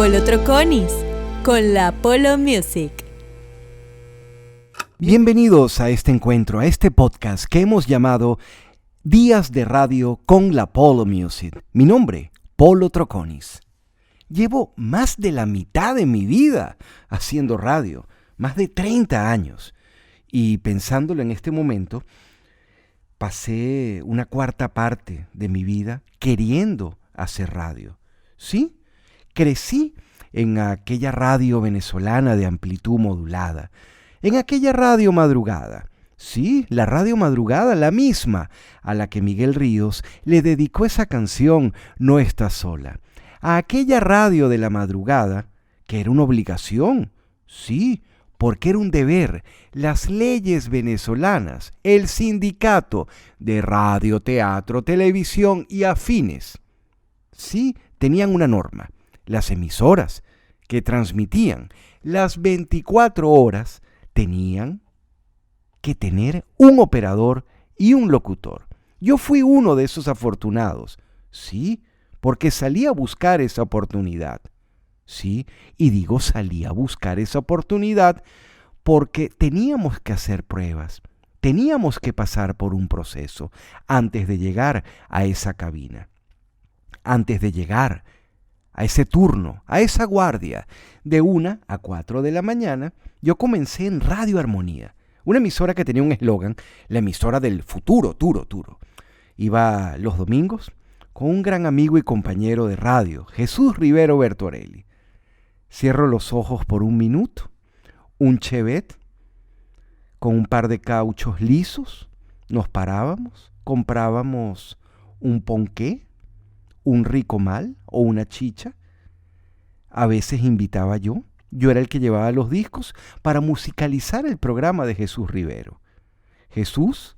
Polo Troconis, con la Polo Music. Bienvenidos a este encuentro, a este podcast que hemos llamado Días de Radio con la Polo Music. Mi nombre, Polo Troconis. Llevo más de la mitad de mi vida haciendo radio, más de 30 años. Y pensándolo en este momento, pasé una cuarta parte de mi vida queriendo hacer radio. ¿Sí? Crecí en aquella radio venezolana de amplitud modulada, en aquella radio madrugada. Sí, la radio madrugada, la misma a la que Miguel Ríos le dedicó esa canción No estás sola. A aquella radio de la madrugada, que era una obligación, sí, porque era un deber. Las leyes venezolanas, el sindicato de radio, teatro, televisión y afines, sí, tenían una norma. Las emisoras que transmitían las 24 horas tenían que tener un operador y un locutor. Yo fui uno de esos afortunados, sí, porque salí a buscar esa oportunidad. Sí, y digo salí a buscar esa oportunidad porque teníamos que hacer pruebas, teníamos que pasar por un proceso antes de llegar a esa cabina, antes de llegar a ese turno, a esa guardia. De 1 a 4 de la mañana, yo comencé en Radio Armonía, una emisora que tenía un eslogan, la emisora del futuro, Turo. Iba los domingos con un gran amigo y compañero de radio, Jesús Rivero Bertorelli. Cierro los ojos por un minuto, un Chevette con un par de cauchos lisos, nos parábamos, comprábamos un ponqué, un rico mal o una chicha. A veces invitaba yo era el que llevaba los discos para musicalizar el programa de Jesús Rivero. Jesús,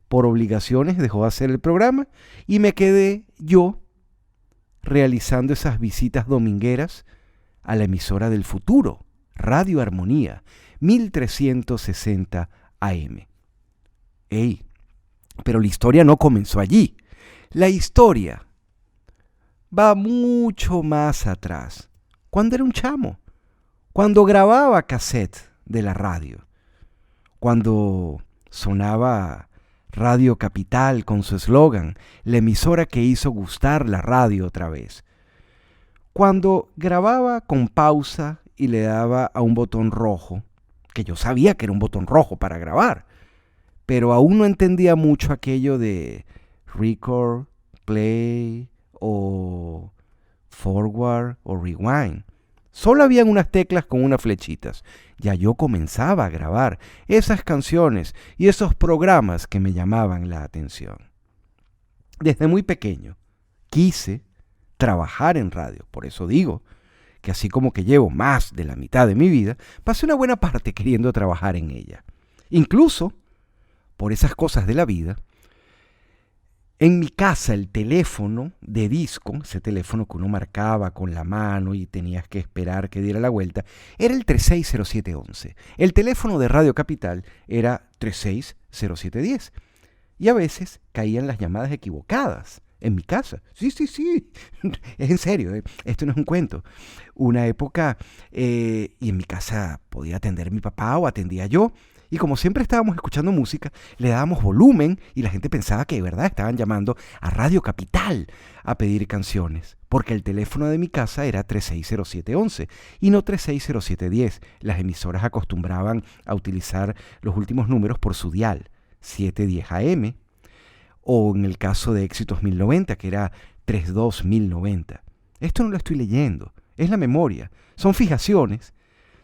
por obligaciones, dejó de hacer el programa y me quedé yo realizando esas visitas domingueras a la emisora del futuro, Radio Armonía, 1360 AM. ¡Ey! Pero la historia no comenzó allí. La historia va mucho más atrás, cuando era un chamo, cuando grababa cassette de la radio, cuando sonaba Radio Capital con su eslogan, la emisora que hizo gustar la radio otra vez, cuando grababa con pausa y le daba a un botón rojo, que yo sabía que era un botón rojo para grabar, pero aún no entendía mucho aquello de record, play o forward o rewind. Solo habían unas teclas con unas flechitas. Ya yo comenzaba a grabar esas canciones y esos programas que me llamaban la atención. Desde muy pequeño quise trabajar en radio. Por eso digo que así como que llevo más de la mitad de mi vida, pasé una buena parte queriendo trabajar en ella. Incluso por esas cosas de la vida, en mi casa el teléfono de disco, ese teléfono que uno marcaba con la mano y tenías que esperar que diera la vuelta, era el 360711. El teléfono de Radio Capital era 360710. Y a veces caían las llamadas equivocadas en mi casa. Sí, es en serio, esto no es un cuento. Una época, y en mi casa podía atender mi papá o atendía yo. Y como siempre estábamos escuchando música, le dábamos volumen y la gente pensaba que de verdad estaban llamando a Radio Capital a pedir canciones, porque el teléfono de mi casa era 360711 y no 360710. Las emisoras acostumbraban a utilizar los últimos números por su dial, 710 AM, o en el caso de Éxitos 1090, que era 32090. Esto no lo estoy leyendo, es la memoria, son fijaciones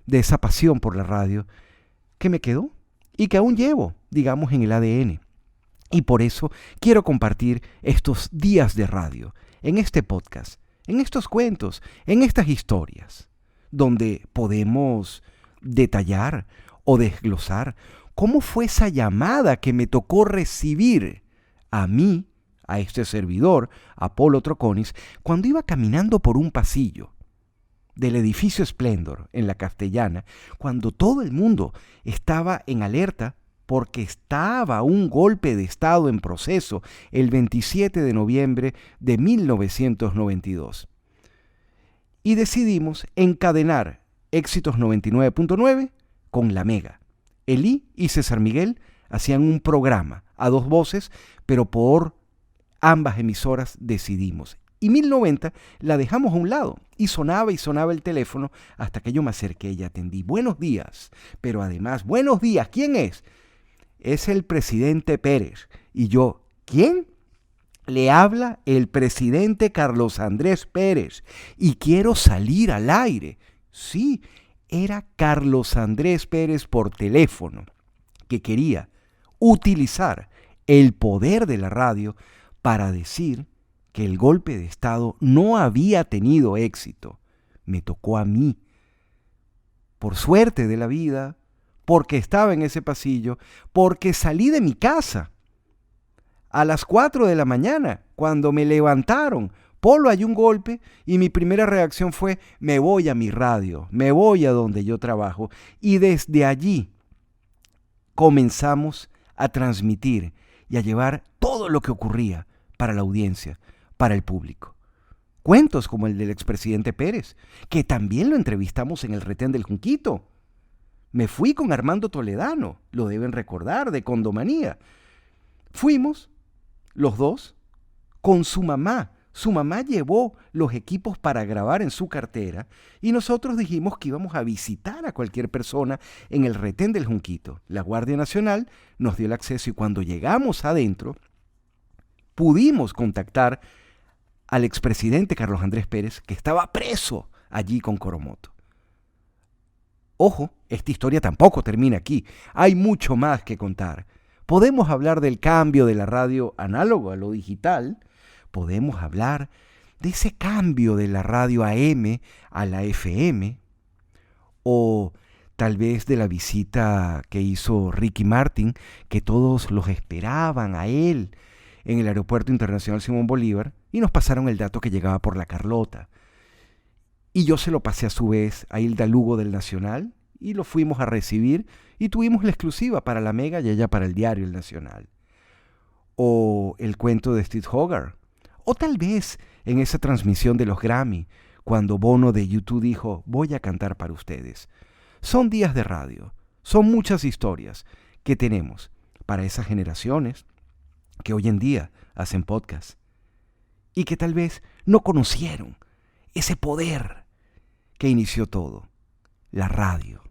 de esa pasión por la radio que me quedó y que aún llevo, digamos, en el ADN. Y por eso quiero compartir estos días de radio, en este podcast, en estos cuentos, en estas historias, donde podemos detallar o desglosar cómo fue esa llamada que me tocó recibir a mí, a este servidor, a Polo Troconis, cuando iba caminando por un pasillo del edificio Splendor en la Castellana, cuando todo el mundo estaba en alerta porque estaba un golpe de Estado en proceso el 27 de noviembre de 1992. y decidimos encadenar Éxitos 99.9 con La Mega. Elí y César Miguel hacían un programa a dos voces, pero por ambas emisoras decidimos. Y 1090 la dejamos a un lado y sonaba el teléfono hasta que yo me acerqué y atendí. Buenos días, pero además, buenos días, ¿quién es? Es el presidente Pérez. Y yo, ¿quién? Le habla el presidente Carlos Andrés Pérez y quiero salir al aire. Sí, era Carlos Andrés Pérez por teléfono, que quería utilizar el poder de la radio para decir que el golpe de Estado no había tenido éxito. Me tocó a mí. Por suerte de la vida, porque estaba en ese pasillo, porque salí de mi casa a las 4 de la mañana, cuando me levantaron. Polo, hay un golpe, y mi primera reacción fue, me voy a mi radio, me voy a donde yo trabajo. Y desde allí comenzamos a transmitir y a llevar todo lo que ocurría para la audiencia, para el público. Cuentos como el del expresidente Pérez, que también lo entrevistamos en el Retén del Junquito. Me fui con Armando Toledano, lo deben recordar, de Condomanía. Fuimos, los dos, con su mamá. Su mamá llevó los equipos para grabar en su cartera y nosotros dijimos que íbamos a visitar a cualquier persona en el Retén del Junquito. La Guardia Nacional nos dio el acceso y cuando llegamos adentro, pudimos contactar al expresidente Carlos Andrés Pérez, que estaba preso allí con Coromoto. Ojo, esta historia tampoco termina aquí. Hay mucho más que contar. Podemos hablar del cambio de la radio análogo a lo digital. Podemos hablar de ese cambio de la radio AM a la FM. O tal vez de la visita que hizo Ricky Martin, que todos los esperaban a él en el Aeropuerto Internacional Simón Bolívar, y nos pasaron el dato que llegaba por la Carlota. Y yo se lo pasé a su vez a Hilda Lugo del Nacional, y lo fuimos a recibir, y tuvimos la exclusiva para La Mega y ella para el diario El Nacional. O el cuento de Steve Hogarth. O tal vez en esa transmisión de los Grammy, cuando Bono de YouTube dijo, voy a cantar para ustedes. Son días de radio, son muchas historias que tenemos para esas generaciones que hoy en día hacen podcast y que tal vez no conocieron ese poder que inició todo, la radio.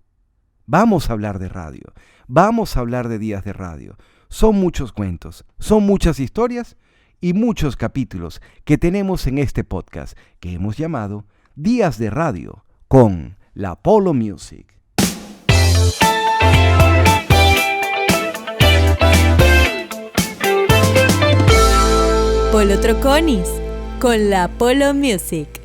Vamos a hablar de radio, vamos a hablar de días de radio. Son muchos cuentos, son muchas historias y muchos capítulos que tenemos en este podcast que hemos llamado Días de Radio con la Polo Music. Polo Troconis con la Polo Music.